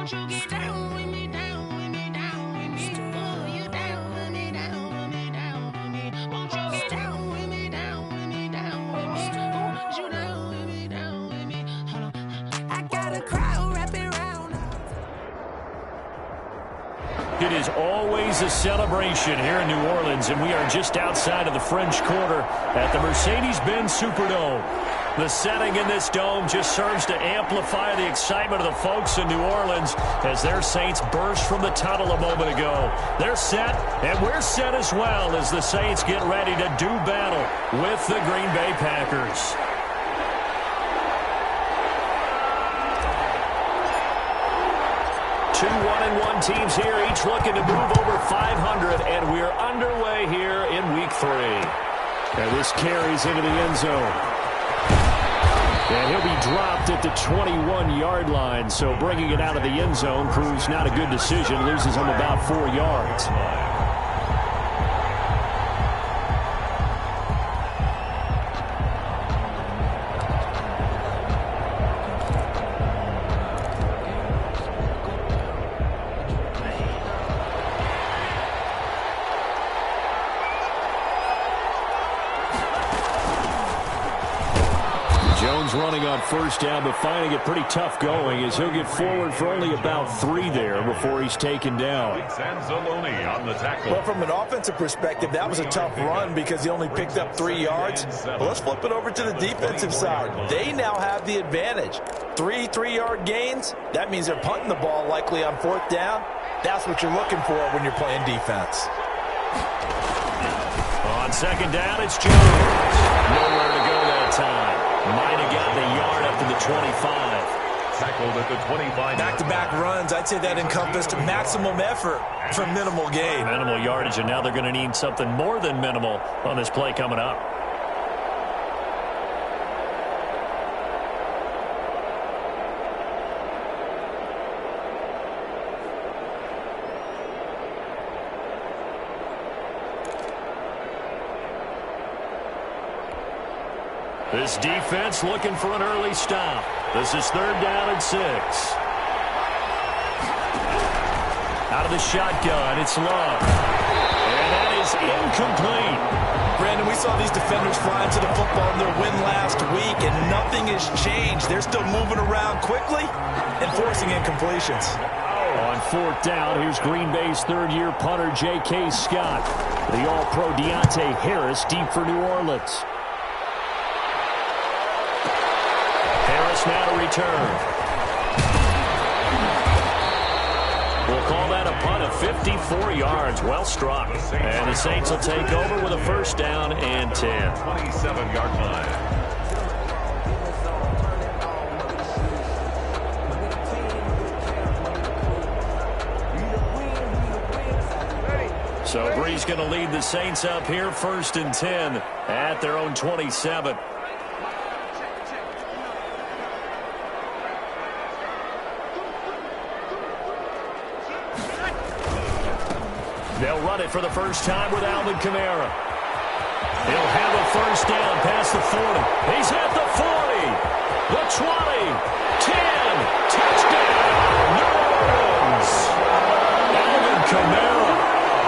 It is always a celebration here in New Orleans, and we are just outside of the French Quarter at the Mercedes-Benz Superdome. The setting in this dome just serves to amplify the excitement of the folks in New Orleans as their Saints burst from the tunnel a moment ago. They're set, and we're set as well as the Saints get ready to do battle with the Green Bay Packers. Two 1-1 teams here, each looking to move over 500, and we're underway here in Week 3. And this carries into the end zone. And he'll be dropped at the 21-yard line, so bringing it out of the end zone proves not a good decision, loses him about 4 yards. Running on first down, but finding it pretty tough going as he'll get forward for only about 3 there before he's taken down. Well, from an offensive perspective, that was a tough run because he only picked up 3 yards. Well, let's flip it over to the defensive side. They now have the advantage. 3 3-yard gains, that means they're punting the ball likely on 4th down. That's what you're looking for when you're playing defense. On second down, it's Jones. Nowhere to go that time. Might have got the yard up to the 25. Tackled at the 25. Back-to-back runs, I'd say that encompassed maximum effort for minimal gain. Minimal yardage, and now they're going to need something more than minimal on this play coming up. This defense looking for an early stop. This is 3rd down and 6. Out of the shotgun, it's Love. And that is incomplete. Brandon, we saw these defenders fly into the football in their win last week, and nothing has changed. They're still moving around quickly and forcing incompletions. On 4th down, here's Green Bay's 3rd-year punter, J.K. Scott. The All-Pro Deontay Harris deep for New Orleans. Now to return. We'll call that a punt of 54 yards. Well struck. And the Saints will take over with a 1st down and 10. 27-yard line. So Bree's going to lead the Saints up here 1st and 10 at their own 27. They'll run it for the first time with Alvin Kamara. He'll have a 1st down past the 40. He's at the 40, the 20, 10, touchdown, New Orleans. Alvin Kamara,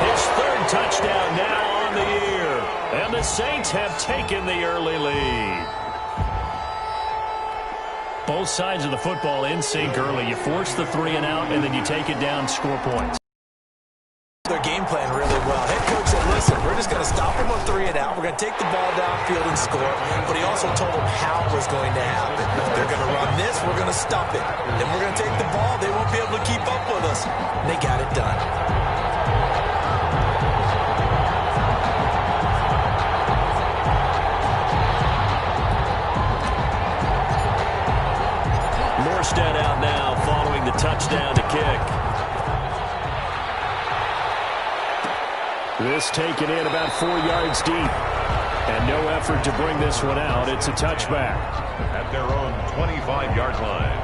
his 3rd touchdown now on the year. And the Saints have taken the early lead. Both sides of the football in sync early. You force the 3 and out, and then you take it down, score points. Their game plan really well. Head coach said, listen, we're just going to stop them on 3 and out. We're going to take the ball downfield and score. But he also told them how it was going to happen. They're going to run this. We're going to stop it. Then we're going to take the ball. They won't be able to keep up with us. And they got it done. Morstead out now following the touchdown to kick. This taken in about 4 yards deep. And no effort to bring this one out. It's a touchback. At their own 25-yard line.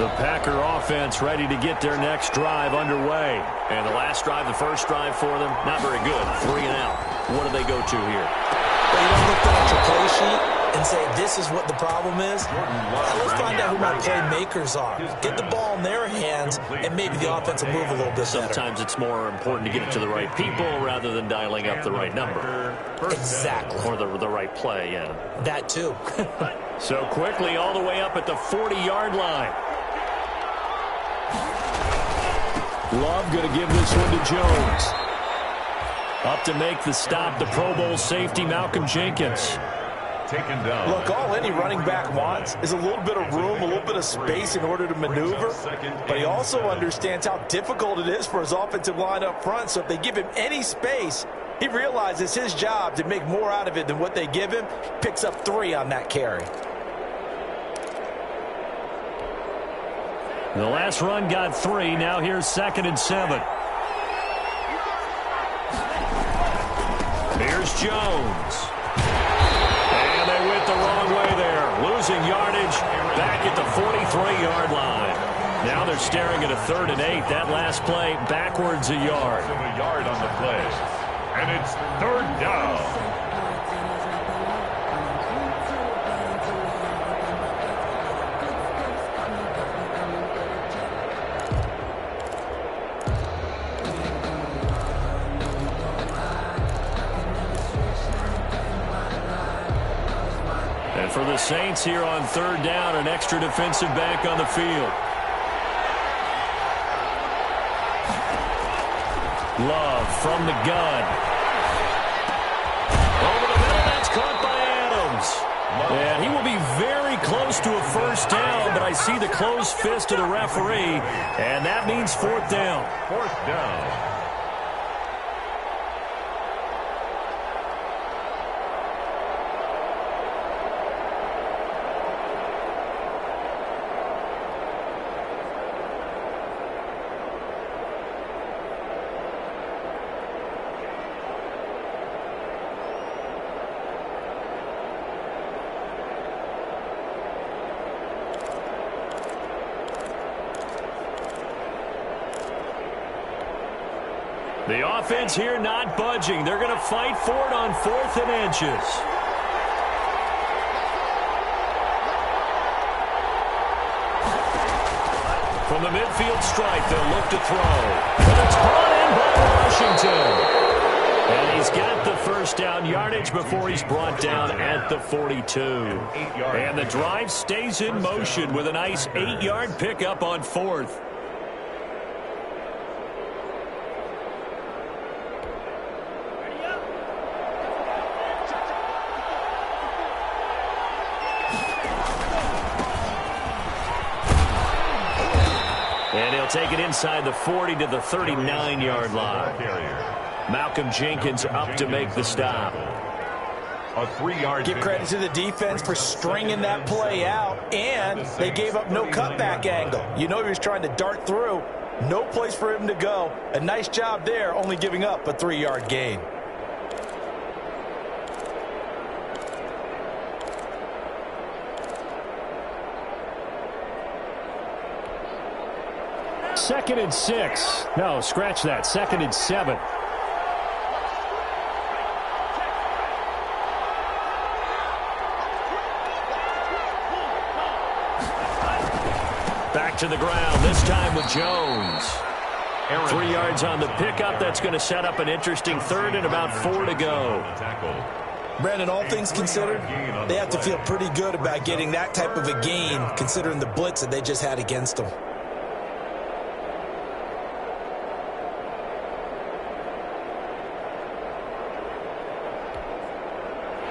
The Packer offense ready to get their next drive underway. And the last drive, the first drive for them, not very good. 3 and out. What do they go to here? Well, you don't look down at your play sheet and say, this is what the problem is. Let's find out who my playmakers are. Get the ball in their hands, and maybe the offense will move a little bit better. Sometimes it's more important to get it to the right people rather than dialing up the right number. Exactly. Or the right play, yeah. That too. So quickly all the way up at the 40-yard line. Love going to give this one to Jones. Up to make the stop, the Pro Bowl safety, Malcolm Jenkins. Taken down. Look, all any running back wants is a little bit of room, a little bit of space in order to maneuver. But he also understands how difficult it is for his offensive line up front. So if they give him any space, he realizes his job to make more out of it than what they give him. Picks up 3 on that carry. The last run got 3. Now here's 2nd and 7. Here's Jones. And they went the wrong way there. Losing yardage back at the 43-yard line. Now they're staring at a 3rd and 8. That last play backwards a yard. A yard on the play. And it's 3rd down. For the Saints here on 3rd down, an extra defensive back on the field. Love from the gun. Over the middle, that's caught by Adams. And he will be very close to a 1st down, but I see the closed fist of the referee, and that means 4th down. 4th down. The offense here not budging. They're going to fight for it on 4th and inches. From the midfield stripe, they'll look to throw. But it's brought in by Washington. And he's got the 1st down yardage before he's brought down at the 42. And the drive stays in motion with a nice 8-yard pickup on 4th. And he'll take it inside the 40 to the 39-yard line. Malcolm Jenkins up to make the stop. A 3-yard. Give credit to the defense for stringing that play out, and they gave up no cutback angle. You know he was trying to dart through. No place for him to go. A nice job there, only giving up a 3-yard gain. Second and 6. No, scratch that. 2nd and 7. Back to the ground, this time with Jones. 3 yards on the pickup. That's going to set up an interesting 3rd and about 4 to go. Brandon, all things considered, they have to feel pretty good about getting that type of a gain, considering the blitz that they just had against them.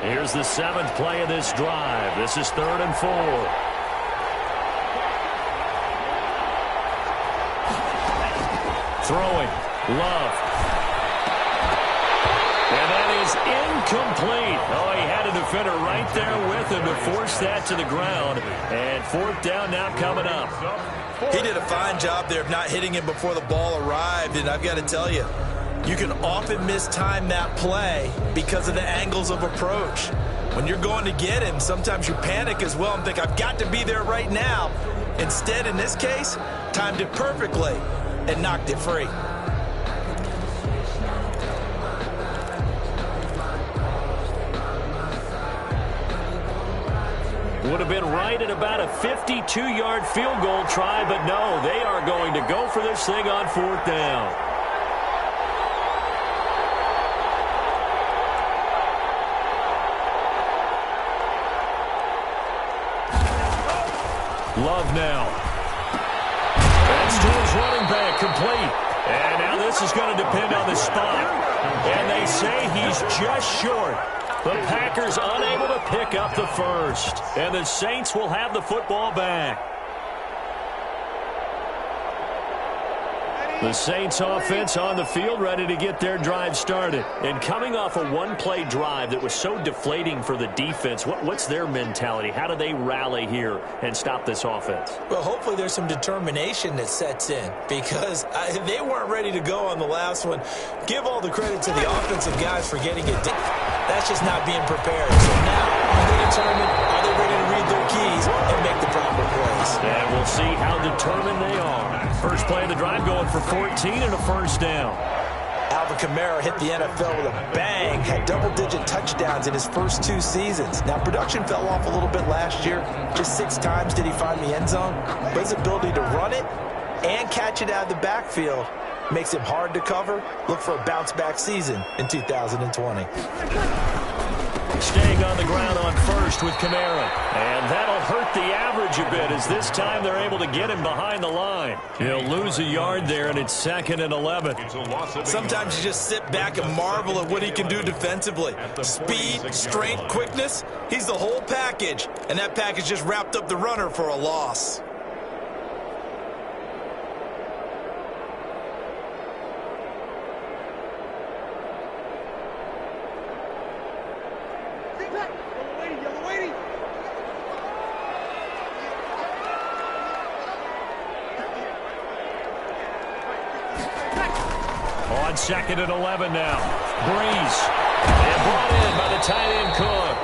Here's the 7th play of this drive. This is 3rd and 4. Throwing. Love. And that is incomplete. Oh, he had a defender right there with him to force that to the ground. And 4th down now coming up. He did a fine job there of not hitting him before the ball arrived. And I've got to tell you, you can often mistime that play because of the angles of approach. When you're going to get him, sometimes you panic as well and think, I've got to be there right now. Instead, in this case, timed it perfectly and knocked it free. Would have been right at about a 52-yard field goal try, but no, they are going to go for this thing on 4th down. Love now. That's to his running back, complete. And now this is going to depend on the spot. And they say he's just short. The Packers unable to pick up the first. And the Saints will have the football back. The Saints offense on the field, ready to get their drive started. And coming off a one-play drive that was so deflating for the defense, what's their mentality? How do they rally here and stop this offense? Well, hopefully there's some determination that sets in, because they weren't ready to go on the last one. Give all the credit to the offensive guys for getting it done. That's just not being prepared. So now, are they determined? Are they ready to read their keys and make the proper plays? And we'll see how determined they are. First play of the drive going for 14 and a first down. Alvin Kamara hit the NFL with a bang, had double-digit touchdowns in his first 2 seasons. Now, production fell off a little bit last year. Just 6 times did he find the end zone. But his ability to run it and catch it out of the backfield makes him hard to cover. Look for a bounce-back season in 2020. Staying on the ground on first with Kamara. And that'll hurt the average a bit, as this time they're able to get him behind the line. He'll lose a yard there, and it's 2nd and 11. Sometimes you just sit back and marvel at what he can do defensively. Speed, strength, quickness, he's the whole package. And that package just wrapped up the runner for a loss. On 2nd and 11 now. Breeze. And brought in by the tight end Cook.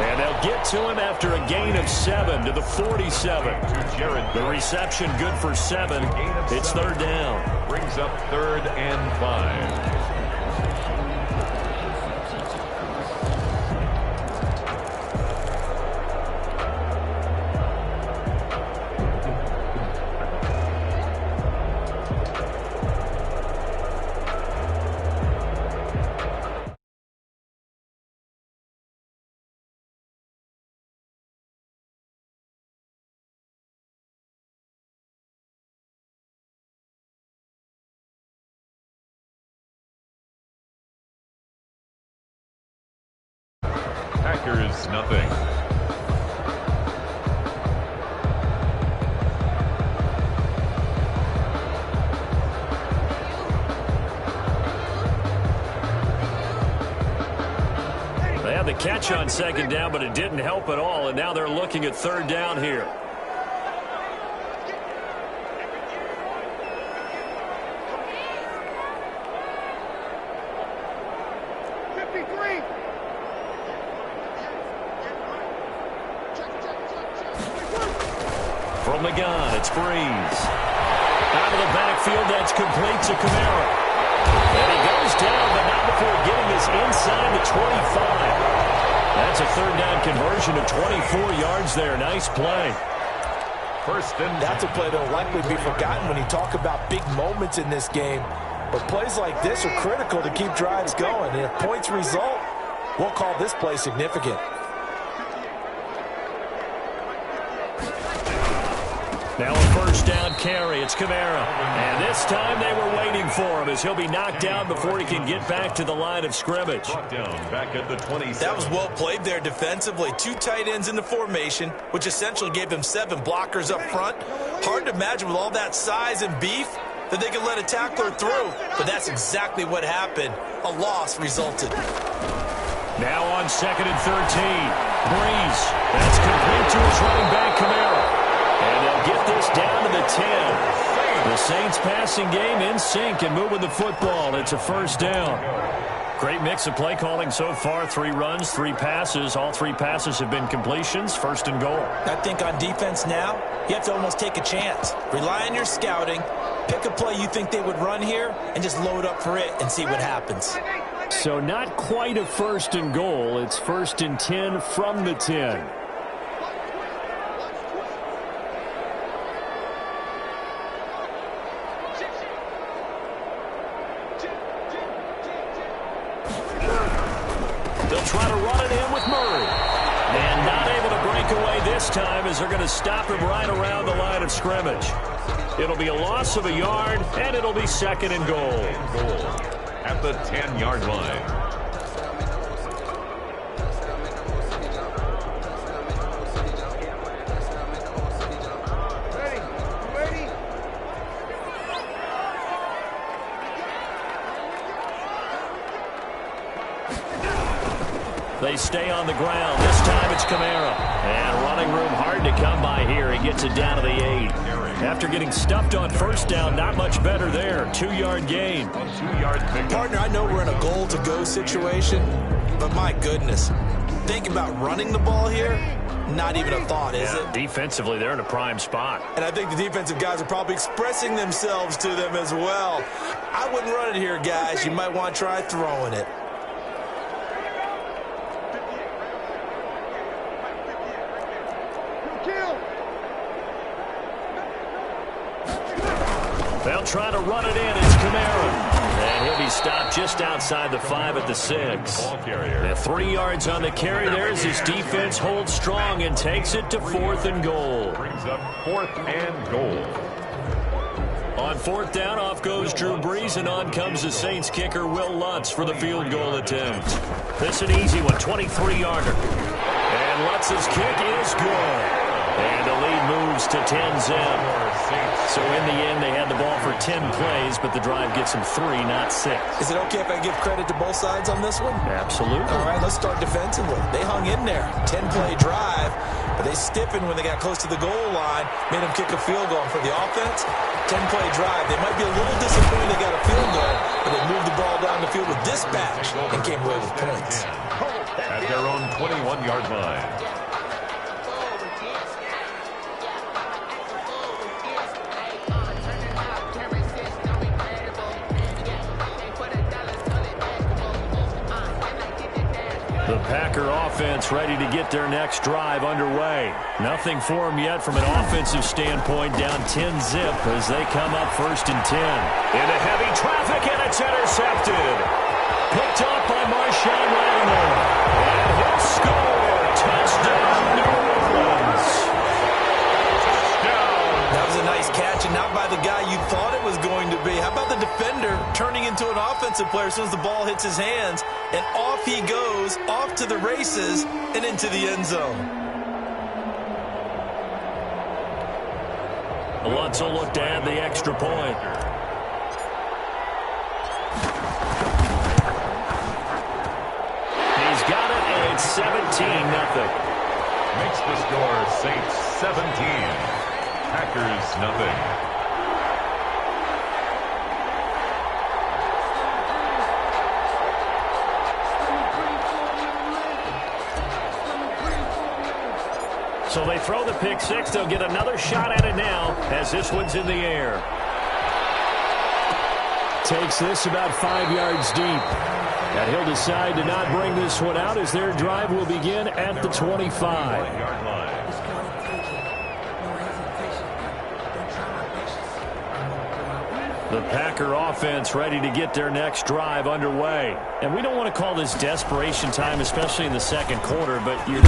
And they'll get to him after a gain of 7 to the 47. The reception good for 7. It's 3rd down. Brings up 3rd and 5. Packers, nothing. They had the catch on 2nd down, but it didn't help at all, and now they're looking at 3rd down here. From the gun, it's Breeze. Out of the backfield, that's complete to Kamara. And he goes down, but not before getting this inside the 25. That's a 3rd down conversion of 24 yards there. Nice play. That's a play that will likely be forgotten when you talk about big moments in this game. But plays like this are critical to keep drives going. And if points result, we'll call this play significant. Now a first down carry. It's Kamara. And this time they were waiting for him, as he'll be knocked down before he can get back to the line of scrimmage. Back at the 27. That was well played there defensively. 2 tight ends in the formation, which essentially gave him 7 blockers up front. Hard to imagine with all that size and beef that they could let a tackler through. But that's exactly what happened. A loss resulted. Now on 2nd and 13. Breeze. That's complete to his running back, Kamara. And they'll get this down to the 10. The Saints passing game in sync and moving the football. It's a first down. Great mix of play calling so far. 3 runs, 3 passes. All 3 passes have been completions. First and goal. I think on defense now, you have to almost take a chance. Rely on your scouting. Pick a play you think they would run here and just load up for it and see what happens. So not quite a first and goal. It's first and 10 from the 10. They'll try to run it in with Murray. And not able to break away this time as they're going to stop him right around the line of scrimmage. It'll be a loss of a yard, and it'll be second and goal. At the 10-yard line. They stay on the ground. This time it's Kamara. And running room hard to come by here. He gets it down to the 8. After getting stuffed on first down, not much better there. 2-yard gain. Partner, I know we're in a goal-to-go situation, but my goodness. Think about running the ball here. Not even a thought, is it? Defensively, they're in a prime spot. And I think the defensive guys are probably expressing themselves to them as well. I wouldn't run it here, guys. You might want to try throwing it. They'll try to run it in. It's Kamara. And he'll be stopped just outside the 5 at the 6. And 3 yards on the carry there as his defense holds strong and takes it to 4th and goal. Brings up 4th and goal. On 4th down, off goes Drew Brees, and on comes the Saints kicker, Will Lutz, for the field goal attempt. This is an easy one, 23-yarder. And Lutz's kick is good. And the lead moves to 10-zip. So in the end, they had the ball for 10 plays, but the drive gets them 3, not 6. Is it okay if I give credit to both sides on this one? Absolutely. All right, let's start defensively. They hung in there. 10-play drive, but they stiffened when they got close to the goal line, made them kick a field goal. And for the offense, 10-play drive. They might be a little disappointed they got a field goal, but they moved the ball down the field with dispatch and came away with points. At their own 21-yard line. The Packer offense ready to get their next drive underway. Nothing for them yet from an offensive standpoint, down 10-zip as they come up 1st and 10. Into heavy traffic, and it's intercepted. Picked up by Marshawn Lattimore. And he'll score. Touchdown, New Orleans. That was a nice catch, and not by the guy you thought it was going to be. How about the defender turning into an offensive player as soon as the ball hits his hands, and off he goes, off to the races, and into the end zone. Lutz will look to add the extra point. He's got it, and it's 17-0. Makes the score Saints 17. Packers nothing. So they throw the pick 6. They'll get another shot at it now as this one's in the air. Takes this about 5 yards deep. And he'll decide to not bring this one out as their drive will begin at the 25. The Packer offense ready to get their next drive underway. And we don't want to call this desperation time, especially in the second quarter, but you're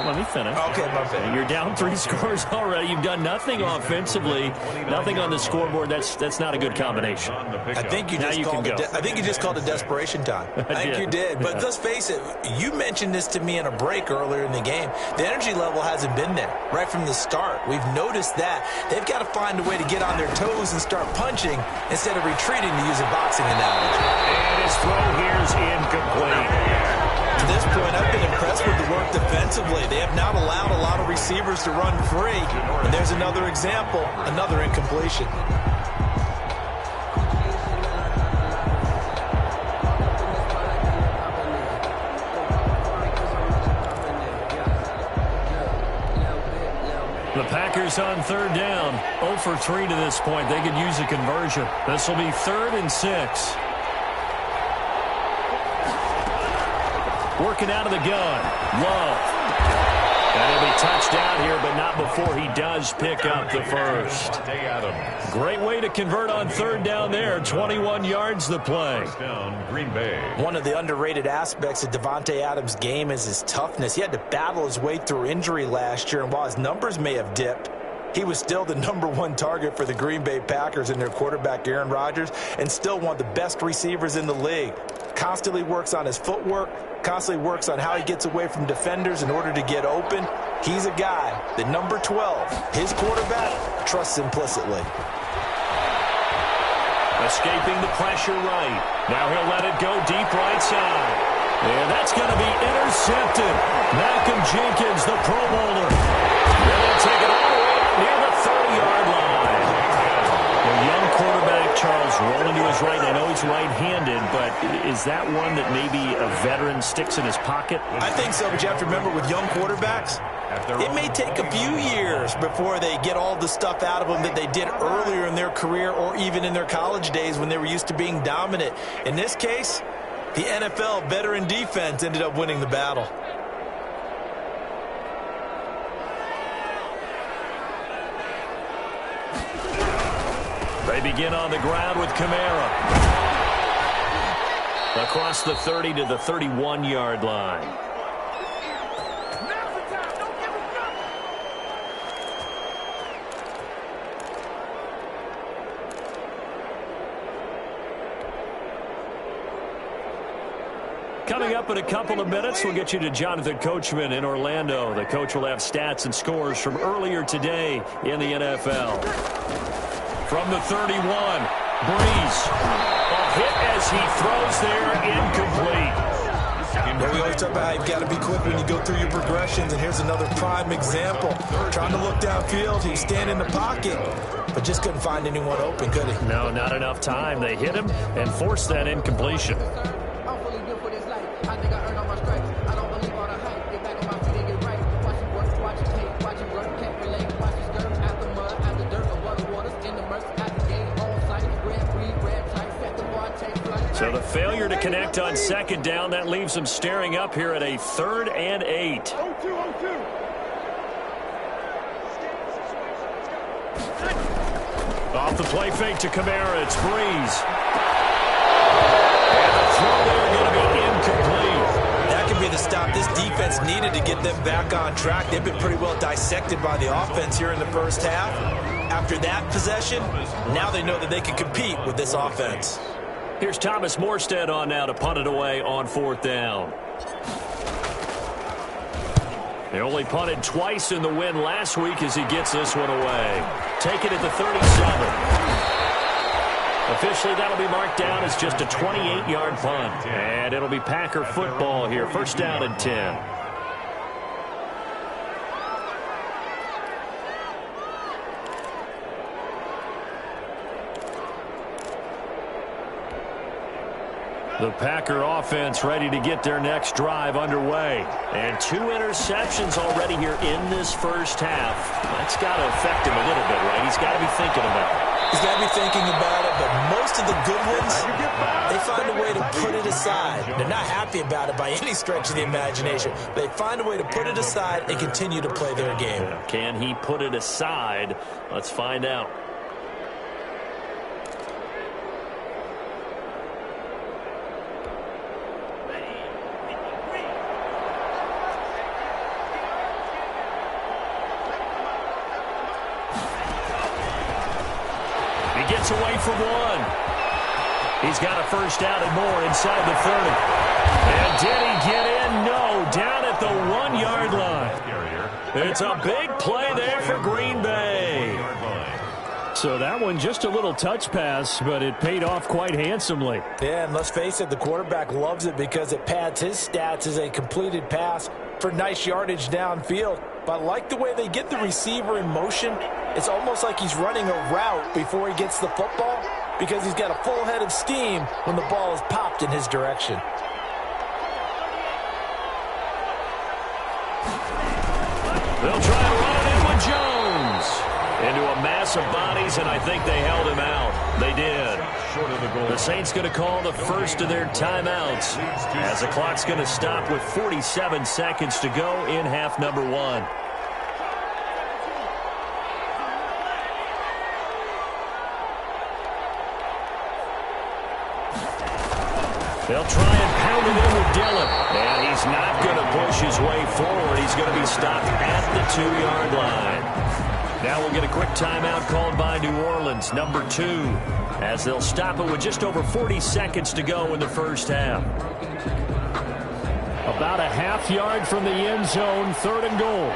let me finish. Okay, my bad. You're down 3 scores already. You've done nothing offensively, nothing on the scoreboard. That's not a good combination. I think you just called it desperation time. I think you did. But let's face it, you mentioned this to me in a break earlier in the game. The energy level hasn't been there right from the start. We've noticed that. They've got to find a way to get on their toes and start punching instead of retreating, to use a boxing analogy. And his throw here is incomplete. To this point, I've been impressed with the work defensively. They have not allowed a lot of receivers to run free. And there's another example, another incompletion. The Packers on third down. 0 for 3 to this point. They could use a conversion. This will be 3rd and 6. Working out of the gun. Love. And he'll be touchdown here, but not before he does pick up the first. Great way to convert on third down there. 21 yards the play. Green Bay. One of the underrated aspects of Davante Adams' game is his toughness. He had to battle his way through injury last year, and while his numbers may have dipped, he was still the #1 target for the Green Bay Packers and their quarterback, Aaron Rodgers, and still one of the best receivers in the league. Constantly works on his footwork, constantly works on how he gets away from defenders in order to get open. He's a guy that number 12, his quarterback, trusts implicitly. Escaping the pressure right. Now he'll let it go deep right side. And that's going to be intercepted. Malcolm Jenkins, the Pro Bowler. They'll take it all the way out near the 30-yard line. The young quarterback, Charles, rolling to his right. I know he's right-handed, but is that one that maybe a veteran sticks in his pocket? I think so, but you have to remember with young quarterbacks, it may take a few years before they get all the stuff out of them that they did earlier in their career or even in their college days when they were used to being dominant. In this case, the NFL veteran defense ended up winning the battle. They begin on the ground with Kamara. Across the 30 to the 31-yard line. Coming up in a couple of minutes, we'll get you to Jonathan Coachman in Orlando. The coach will have stats and scores from earlier today in the NFL. From the 31, Breeze. A hit as he throws there, incomplete. But we always talk about how you've got to be quick when you go through your progressions, and here's another prime example. Trying to look downfield, he was standing in the pocket, but just couldn't find anyone open, could he? No, not enough time. They hit him and forced that incompletion. So the failure to connect on second down, that leaves them staring up here at a 3rd and 8. Off the play fake to Kamara, it's Breeze. And the throw there going to be incomplete. That could be the stop this defense needed to get them back on track. They've been pretty well dissected by the offense here in the first half. After that possession, now they know that they can compete with this offense. Here's Thomas Morstead on now to punt it away on 4th down. They only punted twice in the win last week as he gets this one away. Taken at the 37. Officially, that'll be marked down as just a 28-yard punt. And it'll be Packer football here. 1st down and 10. The Packer offense ready to get their next drive underway. And 2 interceptions already here in this first half. That's got to affect him a little bit, right? He's got to be thinking about it. He's got to be thinking about it, but most of the good ones, they find a way to put it aside. They're not happy about it by any stretch of the imagination. They find a way to put it aside and continue to play their game. Can he put it aside? Let's find out. Gets away from one. He's got a first down and more inside the 30. And did he get in? No. Down at the 1-yard line. It's a big play there for Green Bay. So that one just a little touch pass, but it paid off quite handsomely. Yeah, and let's face it, the quarterback loves it because it pads his stats as a completed pass for nice yardage downfield. But I like the way they get the receiver in motion. It's almost like he's running a route before he gets the football because he's got a full head of steam when the ball is popped in his direction. They'll try to run it in with Jones. mass of bodies, and I think they held him out. They did. The Saints going to call the first of their timeouts as the clock's going to stop with 47 seconds to go in half number 1. They'll try and pound it in with Dillon. And he's not going to push his way forward. He's going to be stopped at the 2-yard line. Now we'll get a quick timeout called by New Orleans, number 2, as they'll stop it with just over 40 seconds to go in the first half. About a half-yard from the end zone, 3rd and goal.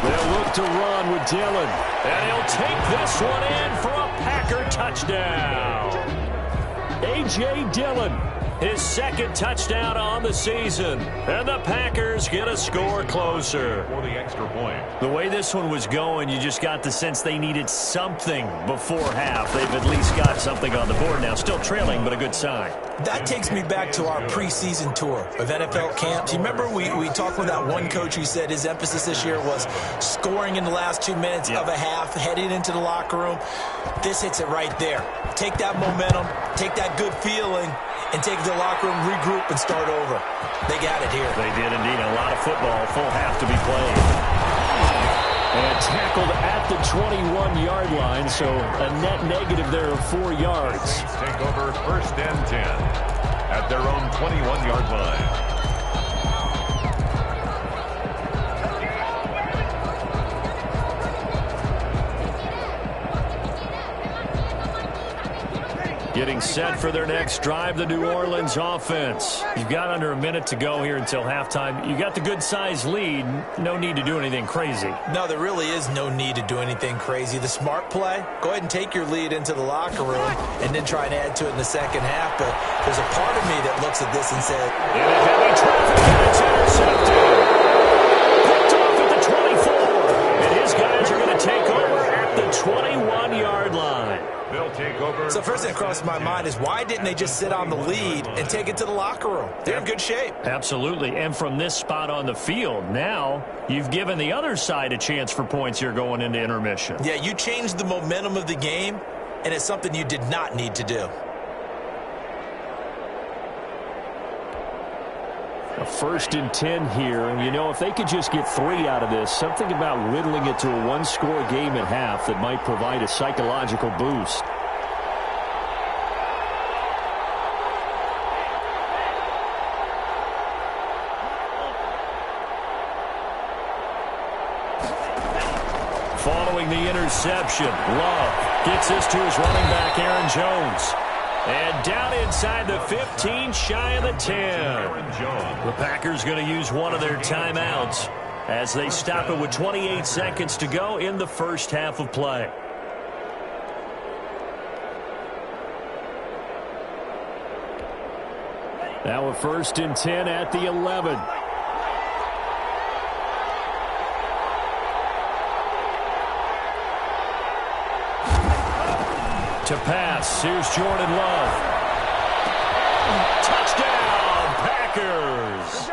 They'll look to run with Dillon. And he'll take this one in for a Packer touchdown. A.J. Dillon, his 2nd touchdown on the season. And the Packers get a score closer. For the extra point. The way this one was going, you just got the sense they needed something before half. They've at least got something on the board now. Still trailing, but a good sign. That takes me back to our preseason tour of NFL camps. You remember we talked with that one coach who said his emphasis this year was scoring in the last 2 minutes of a half, heading into the locker room. This hits it right there. Take that momentum, take that good feeling, and take it to the locker room, regroup, and start over. They got it here. They did indeed. A lot of football, full half to be played. And tackled at the 21-yard line, so a net negative there of 4 yards. Take over 1st and 10 at their own 21-yard line. Getting set for their next drive, the New Orleans offense. You've got under a minute to go here until halftime. You got the good-sized lead. No need to do anything crazy. No, there really is no need to do anything crazy. The smart play, go ahead and take your lead into the locker room and then try and add to it in the second half. But there's a part of me that looks at this and says, in a heavy traffic, and it's intercepted. Picked off at the 24. And his guys are going to take over at the 21-yard line. They'll take over. So first thing that crosses my mind is why didn't they just sit on the lead and take it to the locker room? They're in good shape. Absolutely. And from this spot on the field, now you've given the other side a chance for points here going into intermission. Yeah, you changed the momentum of the game, and it's something you did not need to do. A 1st and 10 here, and you know, if they could just get 3 out of this, something about whittling it to a 1-score game at half that might provide a psychological boost. Following the interception, Love gets this to his running back, Aaron Jones. And down inside the 15, shy of the 10. The Packers going to use one of their timeouts as they stop it with 28 seconds to go in the first half of play. Now a 1st and 10 at the 11. To pass, here's Jordan Love. Touchdown, Packers.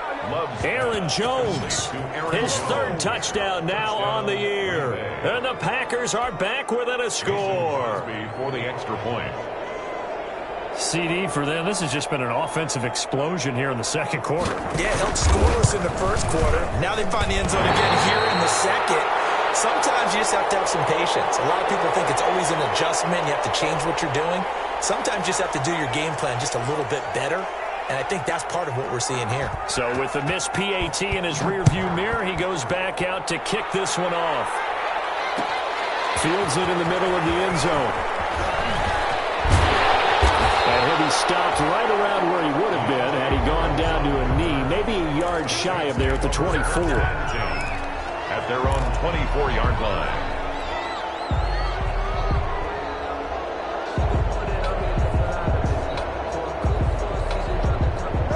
Aaron Jones, his 3rd touchdown now on the year. And the Packers are back within a score. For the extra point. CD for them, this has just been an offensive explosion here in the 2nd quarter. Yeah, held scoreless in the 1st quarter. Now they find the end zone again here in the 2nd. Sometimes you just have to have some patience. A lot of people think it's always an adjustment. You have to change what you're doing. Sometimes you just have to do your game plan just a little bit better. And I think that's part of what we're seeing here. So with the missed PAT in his rearview mirror, he goes back out to kick this one off. Fields it in the middle of the end zone. And he'll be stopped right around where he would have been had he gone down to a knee, maybe a yard shy of there at the 24. At their own 24-yard line.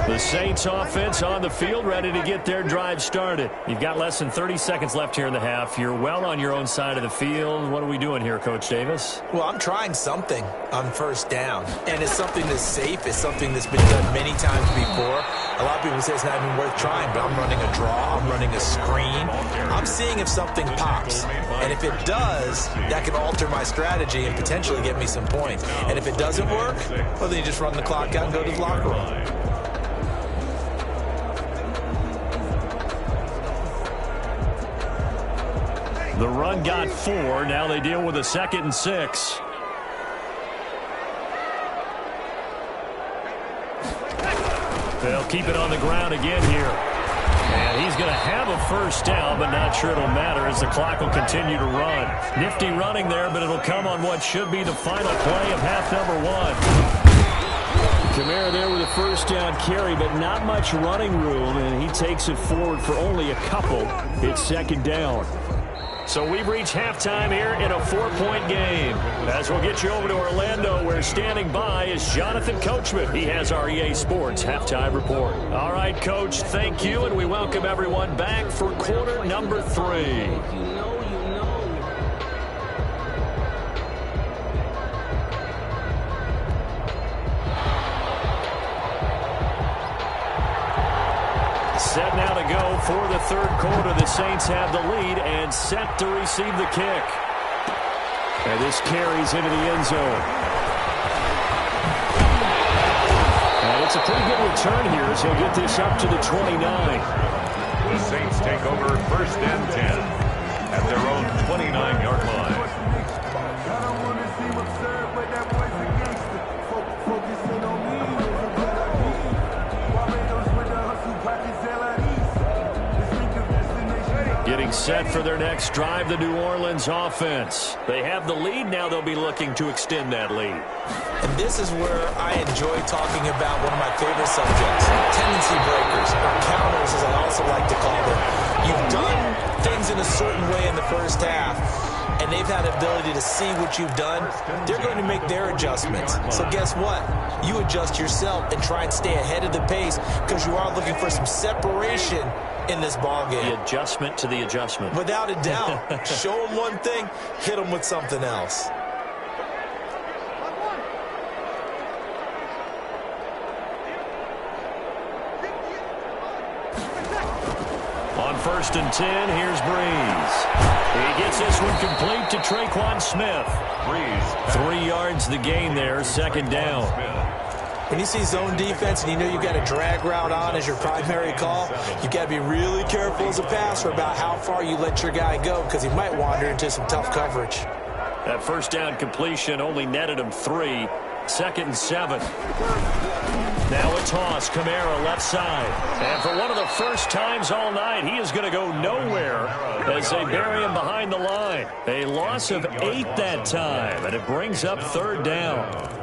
The Saints offense on the field, ready to get their drive started. You've got less than 30 seconds left here in the half. You're well on your own side of the field. What are we doing here, Coach Davis? Well, I'm trying something on first down, and it's something that's safe. It's something that's been done many times before. A lot of people say it's not even worth trying, but I'm running a draw. I'm running a screen. I'm seeing if something pops, and if it does, that can alter my strategy and potentially get me some points. And if it doesn't work, well, then you just run the clock out and go to the locker room. The run got 4. Now they deal with a 2nd and 6. They'll keep it on the ground again here. And he's going to have a first down, but not sure it'll matter as the clock will continue to run. Nifty running there, but it'll come on what should be the final play of half number 1. Kamara there with a first down carry, but not much running room, and he takes it forward for only a couple. It's 2nd down. So we've reached halftime here in a 4-point game. As we'll get you over to Orlando, where standing by is Jonathan Coachman. He has our EA Sports halftime report. All right, Coach, thank you, and we welcome everyone back for quarter number 3. Set now to go for the 3rd quarter. The Saints have the lead and set to receive the kick. And this carries into the end zone. And it's a pretty good return here as he'll get this up to the 29. The Saints take over 1st and 10 at their own 29-yard line. Getting set for their next drive, the New Orleans offense. They have the lead. Now they'll be looking to extend that lead. And this is where I enjoy talking about one of my favorite subjects, tendency breakers, or counters as I also like to call them. You've done things in a certain way in the first half, and they've had the ability to see what you've done. They're going to make their adjustments. So guess what? You adjust yourself and try and stay ahead of the pace because you are looking for some separation in this ball game. The adjustment to the adjustment. Without a doubt. Show them one thing, hit them with something else. On 1st and 10, here's Breeze. He gets this one complete to Traquan Smith. Breeze. 3 yards the gain there, 2nd down. When you see zone defense and you know you've got a drag route on as your primary call, you've got to be really careful as a passer about how far you let your guy go because he might wander into some tough coverage. That first down completion only netted him 3. 2nd and 7. Now a toss, Kamara left side. And for one of the first times all night, he is going to go nowhere as they bury him behind the line. A loss of 8 that time, and it brings up 3rd down.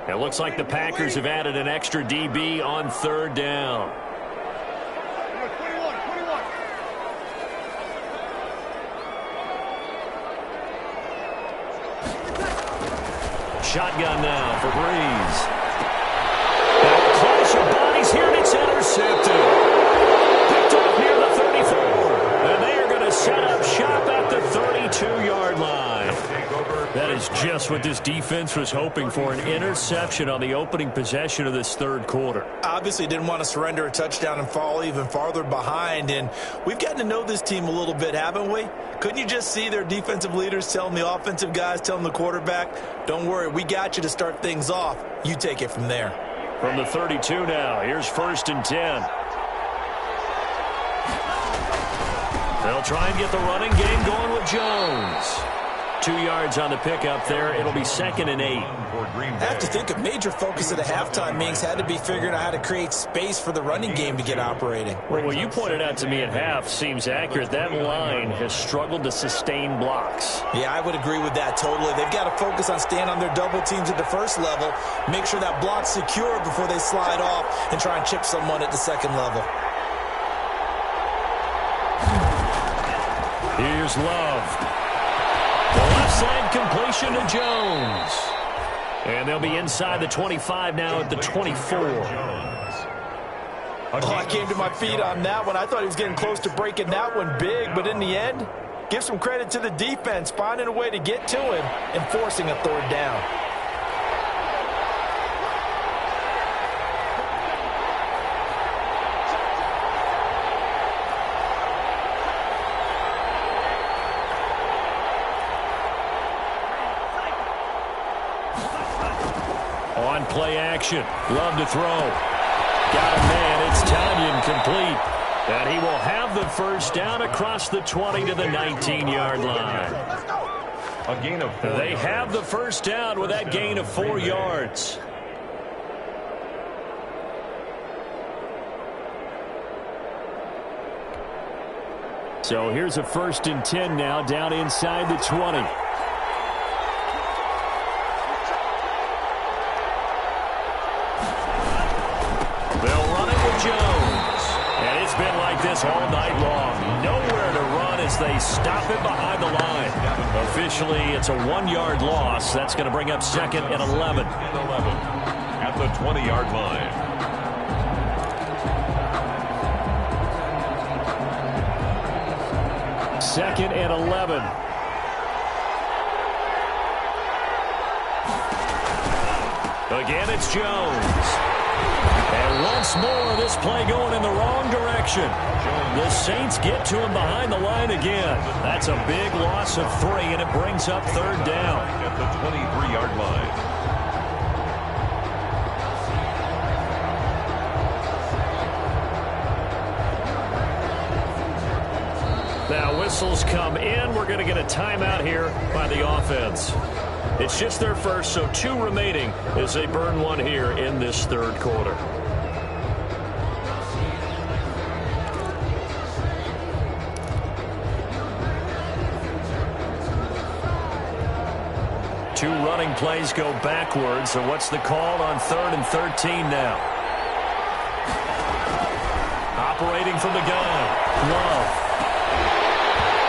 It looks like the Packers have added an extra DB on 3rd down. Shotgun now for Breeze. And a clash of bodies here, and it's intercepted. Picked off near the 34. And they are going to set up shop at the 32-yard line. That is just what this defense was hoping for, an interception on the opening possession of this 3rd quarter. Obviously didn't want to surrender a touchdown and fall even farther behind, and we've gotten to know this team a little bit, haven't we? Couldn't you just see their defensive leaders telling the offensive guys, telling the quarterback, don't worry, we got you to start things off. You take it from there. From the 32 now, here's 1st and 10. They'll try and get the running game going with Jones. 2 yards on the pickup there. It'll be 2nd and 8. I have to think a major focus of the halftime meetings had to be figuring out how to create space for the running game to get operating. Well, what you pointed out to me at half seems accurate. That line has struggled to sustain blocks. Yeah, I would agree with that totally. They've got to focus on staying on their double teams at the first level, make sure that block's secure before they slide off and try and chip someone at the second level. Here's Love. The left side completion to Jones. And they'll be inside the 25 now at the 24. Oh, I came to my feet on that one. I thought he was getting close to breaking that one big, but in the end, give some credit to the defense, finding a way to get to him and forcing a third down. On play action, love to throw. Got a man, it's Tanyan complete. And he will have the first down across the 20 to the 19-yard line. A gain of 4 They have the first down with that gain of 4 yards. So here's a 1st and 10 now down inside the 20. They'll run it with Jones. And it's been like this all night long. Nowhere to run as they stop it behind the line. Officially, it's a 1-yard loss. That's going to bring up 2nd and 11. At the 20-yard line. Second and 11. Again, it's Jones. And once more, this play going in the wrong direction. The Saints get to him behind the line again. That's a big loss of 3, and it brings up 3rd down. At the 23-yard line. Now, whistles come in. We're going to get a timeout here by the offense. It's just their first, so 2 remaining as they burn 1 here in this 3rd quarter. Two running plays go backwards, so what's the call on 3rd and 13 now? Operating from the gun, Love.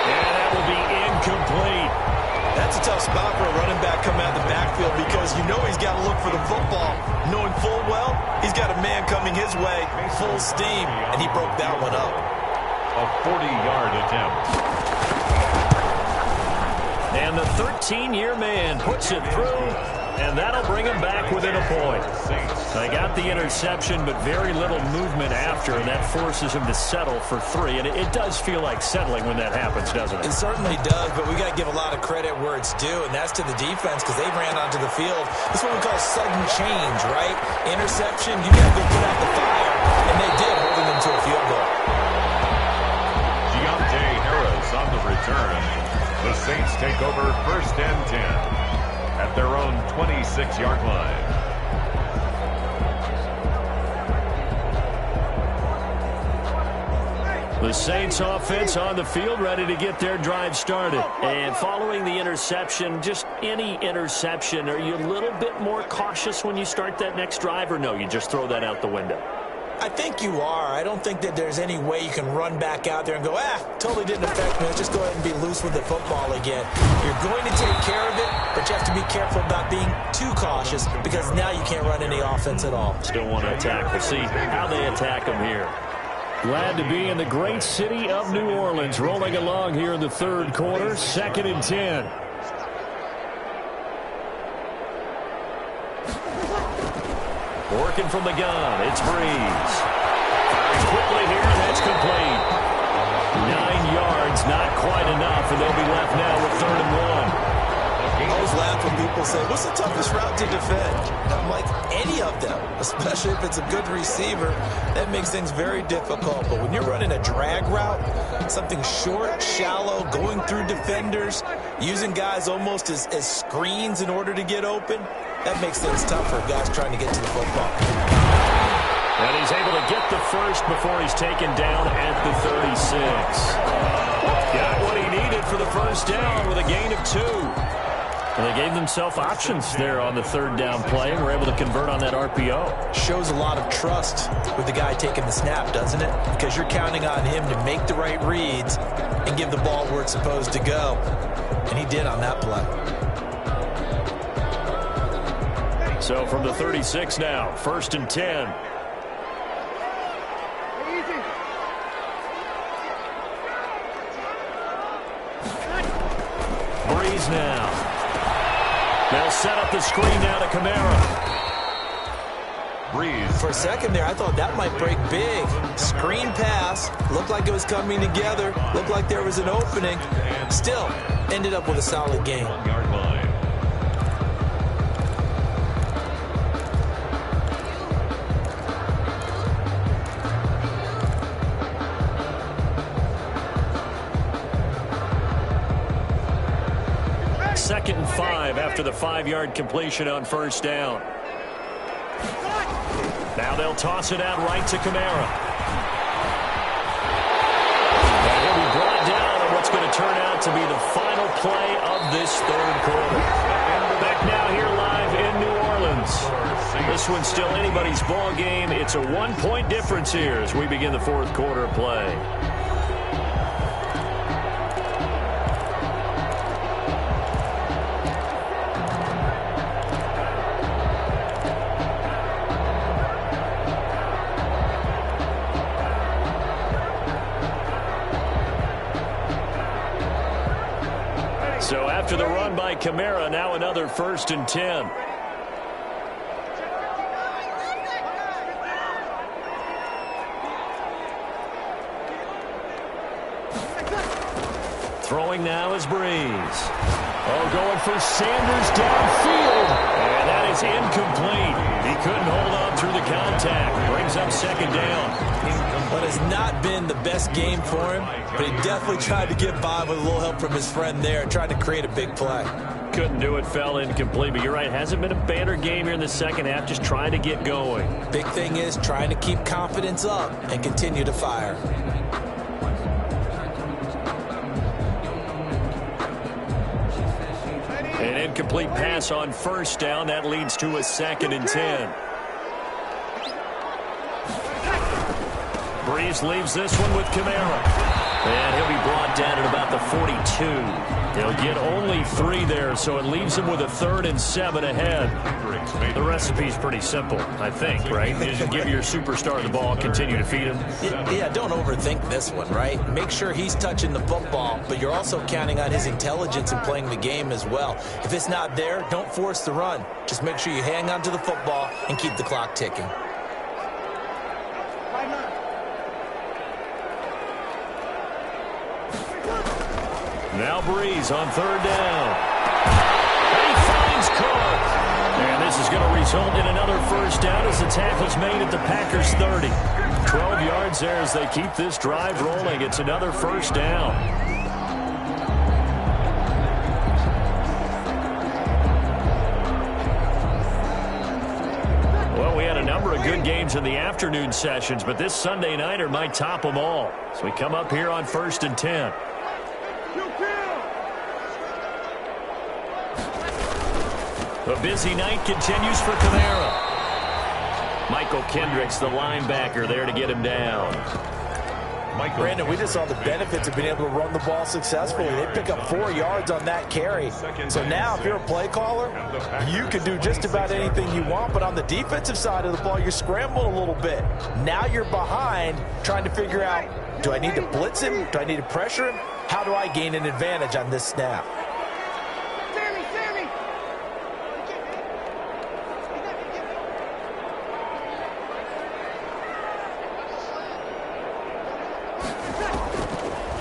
And that will be incomplete. That's a tough spot for a running back coming out of the backfield because you know he's got to look for the football, knowing full well he's got a man coming his way, full steam, and he broke that one up. A 40-yard attempt. And the 13-year man puts it through, and that'll bring him back within a point. They got the interception, but very little movement after, and that forces him to settle for 3. And it does feel like settling when that happens, doesn't it? It certainly does, but we got to give a lot of credit where it's due, and that's to the defense because they ran onto the field. This is what we call sudden change, right? Interception, you got to go put out the fire, and they did, holding them to a field goal. Deontay Harris on the return. The Saints take over 1st and 10 at their own 26-yard line. The Saints offense on the field, ready to get their drive started. And following the interception, just any interception, are you a little bit more cautious when you start that next drive, or no, you just throw that out the window? I think you are. I don't think that there's any way you can run back out there and go, totally didn't affect me. Let's just go ahead and be loose with the football again. You're going to take care of it, but you have to be careful about being too cautious because now you can't run any offense at all. Still want to attack. We'll see how they attack them here. Glad to be in the great city of New Orleans, rolling along here in the 3rd quarter, 2nd and 10. Working from the gun, it's Breeze. Firing quickly here, and that's complete. 9 yards, not quite enough, and they'll be left now with 3rd and 1. I always laugh when people say, what's the toughest route to defend? And I'm like, any of them, especially if it's a good receiver. That makes things very difficult. But when you're running a drag route, something short, shallow, going through defenders, using guys almost as screens in order to get open, that makes things tough for guys trying to get to the football. And he's able to get the first before he's taken down at the 36. Got what he needed for the first down with a gain of 2. And they gave themselves options there on the 3rd down play and were able to convert on that RPO. Shows a lot of trust with the guy taking the snap, doesn't it? Because you're counting on him to make the right reads and give the ball where it's supposed to go. and he did on that play. So from the 36 now, 1st and 10. Breeze now. They'll set up the screen now to Kamara. Breeze. For a second there, I thought that might break big. Screen pass. Looked like it was coming together. Looked like there was an opening. Still, ended up with a solid game. Yard line. Second and 5 after the 5-yard completion on 1st down. Now they'll toss it out right to Kamara. And he'll be brought down on what's going to turn out to be the final play of this 3rd quarter. Back now here live in New Orleans. This one's still anybody's ball game. It's a 1-point difference here as we begin the 4th quarter play. So after the run by Kamara, now another 1st and 10. Throwing now is Breeze. Oh, going for Sanders downfield. And that is incomplete. He couldn't hold on through the contact. Brings up 2nd down. Well, it has not been the best game for him, but he definitely tried to get by with a little help from his friend there, trying to create a big play. Couldn't do it, fell incomplete, but you're right, hasn't been a banner game here in the 2nd half, just trying to get going. Big thing is trying to keep confidence up and continue to fire. An incomplete pass on 1st down, that leads to a 2nd and 10. Breeze leaves this one with Kamara. And he'll be brought down at about the 42. He'll get only 3 there, so it leaves him with a 3rd and 7 ahead. The recipe's pretty simple, I think, right? You just give your superstar the ball, continue to feed him. Yeah, don't overthink this one, right? Make sure he's touching the football, but you're also counting on his intelligence in playing the game as well. If it's not there, don't force the run. Just make sure you hang on to the football and keep the clock ticking. Now Breeze on 3rd down. And he finds Cook. And this is going to result in another 1st down as the tackle's made at the Packers' 30. 12 yards there as they keep this drive rolling. It's another 1st down. Well, we had a number of good games in the afternoon sessions, but this Sunday nighter might top them all. So we come up here on 1st and 10. The busy night continues for Kamara. Michael Kendricks, the linebacker, there to get him down. Brandon, we just saw the benefits of being able to run the ball successfully. They pick up 4 yards on that carry. So now if you're a play caller, you can do just about anything you want. But on the defensive side of the ball, you're scrambling a little bit. Now you're behind trying to figure out, do I need to blitz him? Do I need to pressure him? How do I gain an advantage on this snap?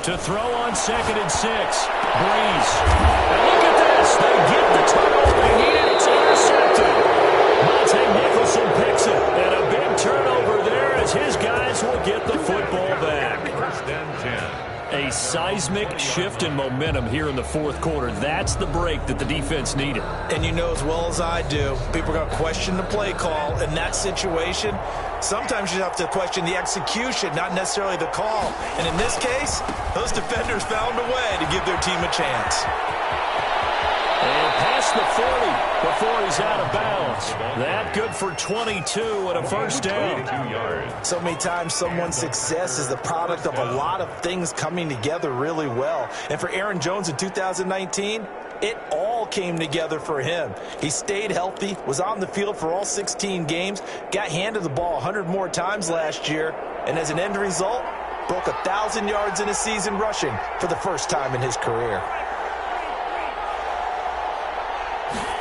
To throw on 2nd and 6. Breeze. And look at this. They get the turnover they needed. It's intercepted. Monte Nicholson picks it. And a big turnover there as his guys will get the football back. 1st and 10. A seismic shift in momentum here in the 4th quarter. That's the break that the defense needed. And you know as well as I do, people are going to question the play call in that situation. Sometimes you have to question the execution, not necessarily the call. And in this case, those defenders found a way to give their team a chance. And pass past the 40 before he's out of bounds. That good for 22 and a first down. So many times someone's success is the product of a lot of things coming together really well. And for Aaron Jones in 2019, it all came together for him. He stayed healthy, was on the field for all 16 games, got handed the ball 100 more times last year, and as an end result, broke 1,000 yards in a season rushing for the first time in his career.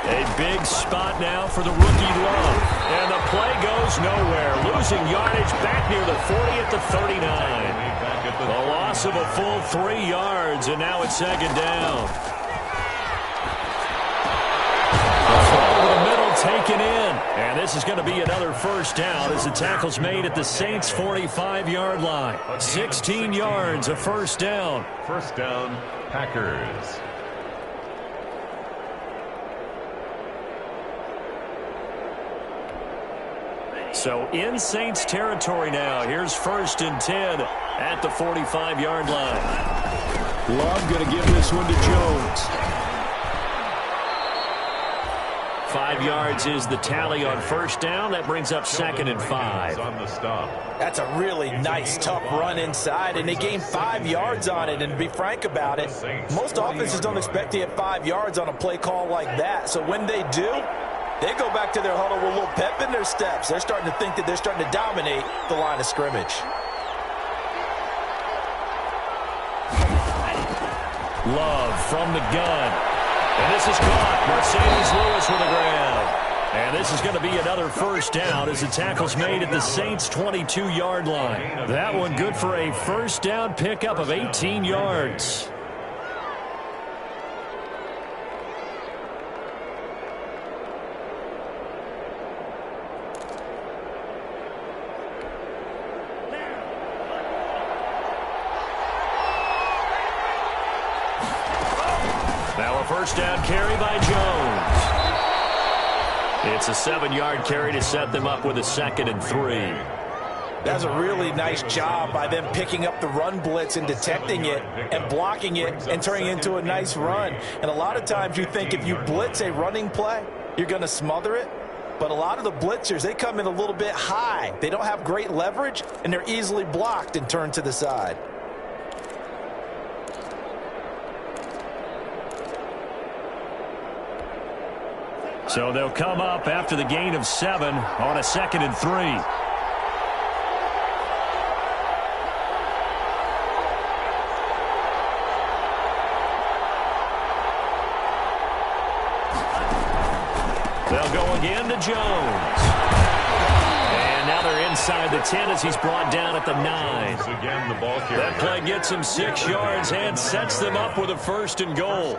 A big spot now for the rookie Love. And the play goes nowhere. Losing yardage back near the 40 at the 39. A loss of a full 3 yards, and now it's second down. Over the middle, taken in. And this is going to be another first down as the tackle's made at the Saints' 45-yard line. 16 yards, a first down. First down, Packers. So in Saints territory now. Here's 1st and 10 at the 45-yard line. Love going to give this one to Jones. 5 yards is the tally on first down. That brings up 2nd and 5. That's a really nice, tough run inside, and they gained 5 yards on it. And to be frank about it, most offenses don't expect to get 5 yards on a play call like that. So when they do, they go back to their huddle with a little pep in their steps. They're starting to think that they're starting to dominate the line of scrimmage. Love from the gun. And this is caught. Mercedes Lewis with a grab. And this is going to be another first down as the tackle's made at the Saints' 22-yard line. That one good for a first down pickup of 18 yards. Now a first down carry by Jones. It's a 7-yard carry to set them up with a 2nd and 3. That's a really nice job by them picking up the run blitz and detecting it and blocking it and turning it into a nice run. And a lot of times you think if you blitz a running play, you're going to smother it. But a lot of the blitzers, they come in a little bit high. They don't have great leverage, and they're easily blocked and turned to the side. So they'll come up after the gain of 7 on a 2nd and 3. They'll go again to Jones. And now they're inside the 10 as he's brought down at the 9. Again, the ball carrier. That play gets him 6 yards and sets them up with a 1st and goal.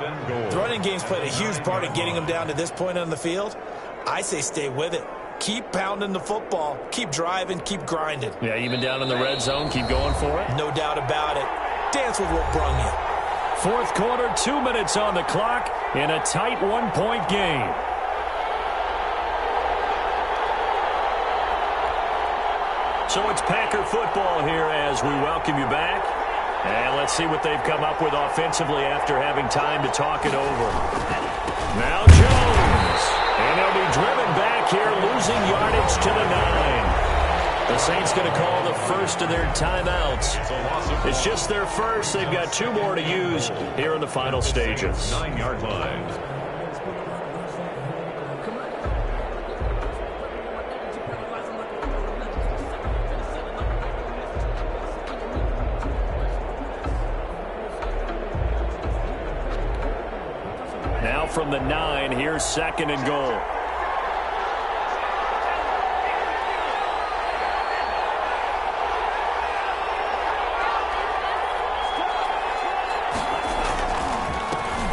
The running game's played a huge part in getting them down to this point on the field. I say stay with it. Keep pounding the football. Keep driving. Keep grinding. Yeah, even down in the red zone, keep going for it. No doubt about it. Dance with what brung you. 4th quarter, 2 minutes on the clock in a tight 1-point game. So it's Packer football here as we welcome you back. And let's see what they've come up with offensively after having time to talk it over. Now Jones. And they'll be driven back here, losing yardage to the 9. The Saints going to call the first of their timeouts. It's just their first. They've got 2 more to use here in the final stages. 9-yard line. From the 9, here's 2nd and goal.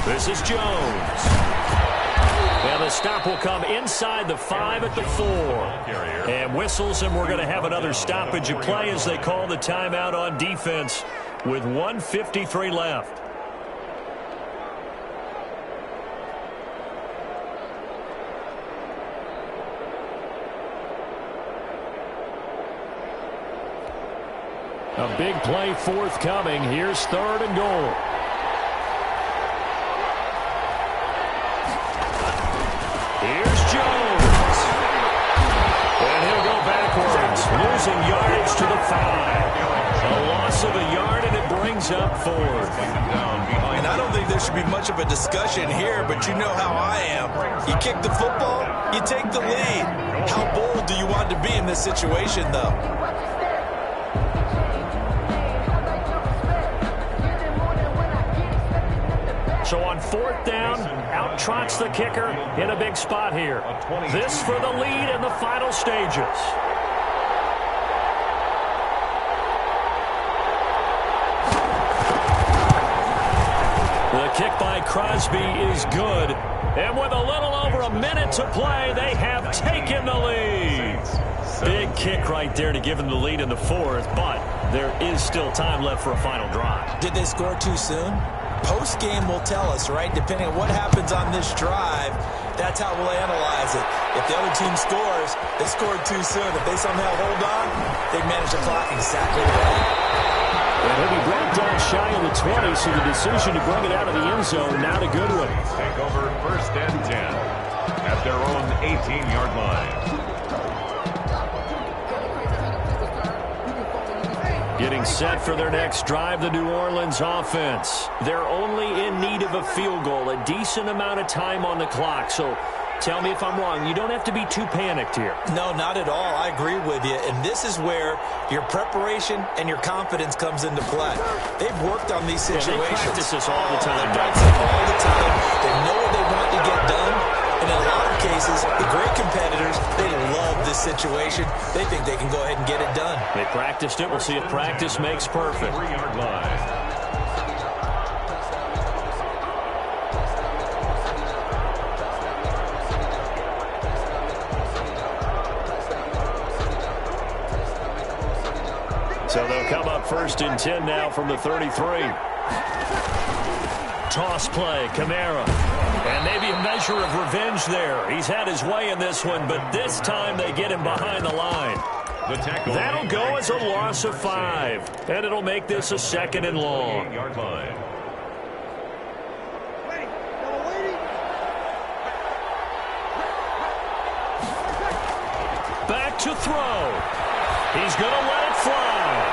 This is Jones. And the stop will come inside the 5 at the 4. And whistles, and we're going to have another stoppage of play as they call the timeout on defense with 1:53 left. A big play forthcoming. Here's 3rd and goal. backwards, losing yardage to the 5. A loss of a yard, and it brings up 4th. And I don't think there should be much of a discussion here, but you know how I am. You kick the football, you take the lead. How bold do you want to be in this situation, though? So on 4th down, out trots the kicker in a big spot here. This for the lead in the final stages. The kick by Crosby is good. And with a little over a minute to play, they have taken the lead. Big kick right there to give them the lead in the 4th, but there is still time left for a final drive. Did they score too soon? Post-game will tell us, right? Depending on what happens on this drive, that's how we'll analyze it. If the other team scores, they scored too soon. If they somehow hold on, they manage the clock exactly right. And he'll be brought down shy of the 20, so the decision to bring it out of the end zone, not a good one. Take over 1st and 10 at their own 18-yard line. Getting set for their next drive, the New Orleans offense. They're only in need of a field goal, a decent amount of time on the clock. So tell me if I'm wrong. You don't have to be too panicked here. No, not at all. I agree with you. And this is where your preparation and your confidence comes into play. They've worked on these situations. Yeah, they practice this all the time. They practice it all the time. They know what they want to get done. And in a lot of cases, the great competitors, they love this situation. They think they can go ahead and get it done. They practiced it. We'll see if practice makes perfect. 3-yard line. So they'll come up 1st and 10 now from the 33. Toss play, Kamara. And maybe a measure of revenge there. He's had his way in this one, but this time they get him behind the line. That'll go as a loss of 5. And it'll make this a 2nd and long. Back to throw. He's going to let it fly.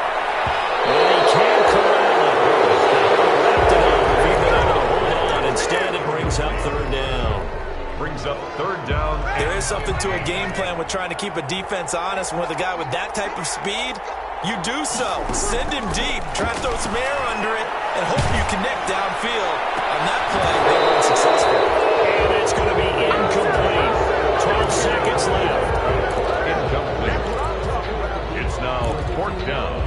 And he can't corral it. Wrapped it up. He's going to hold on. Instead, it brings up 3rd down. Brings up 3rd down. There is something to a game plan with trying to keep a defense honest. And with a guy with that type of speed, you do so. Send him deep. Try to throw some air under it and hope you connect downfield. On that play, they were unsuccessful. And it's going to be incomplete. 12 seconds left. Incomplete. It's now 4th down.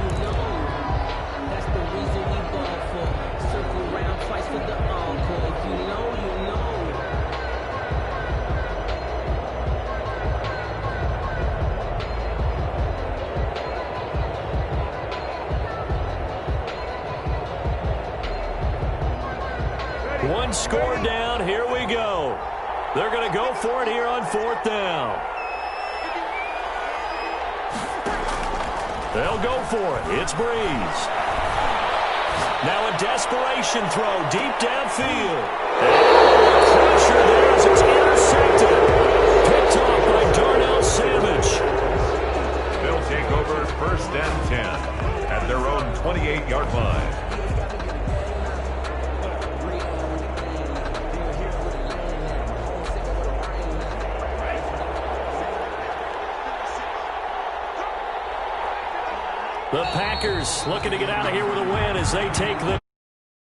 That's the reason we ball for. Circle around twice for the encore. If you know, you know. One score down. Here we go. They're going to go for it here on 4th down. They'll go for it. It's Breeze. Now a desperation throw deep downfield. And the pressure there as it's intercepted. Picked off by Darnell Savage. They'll take over 1st and 10 at their own 28-yard line. The Packers looking to get out of here with a win as they take the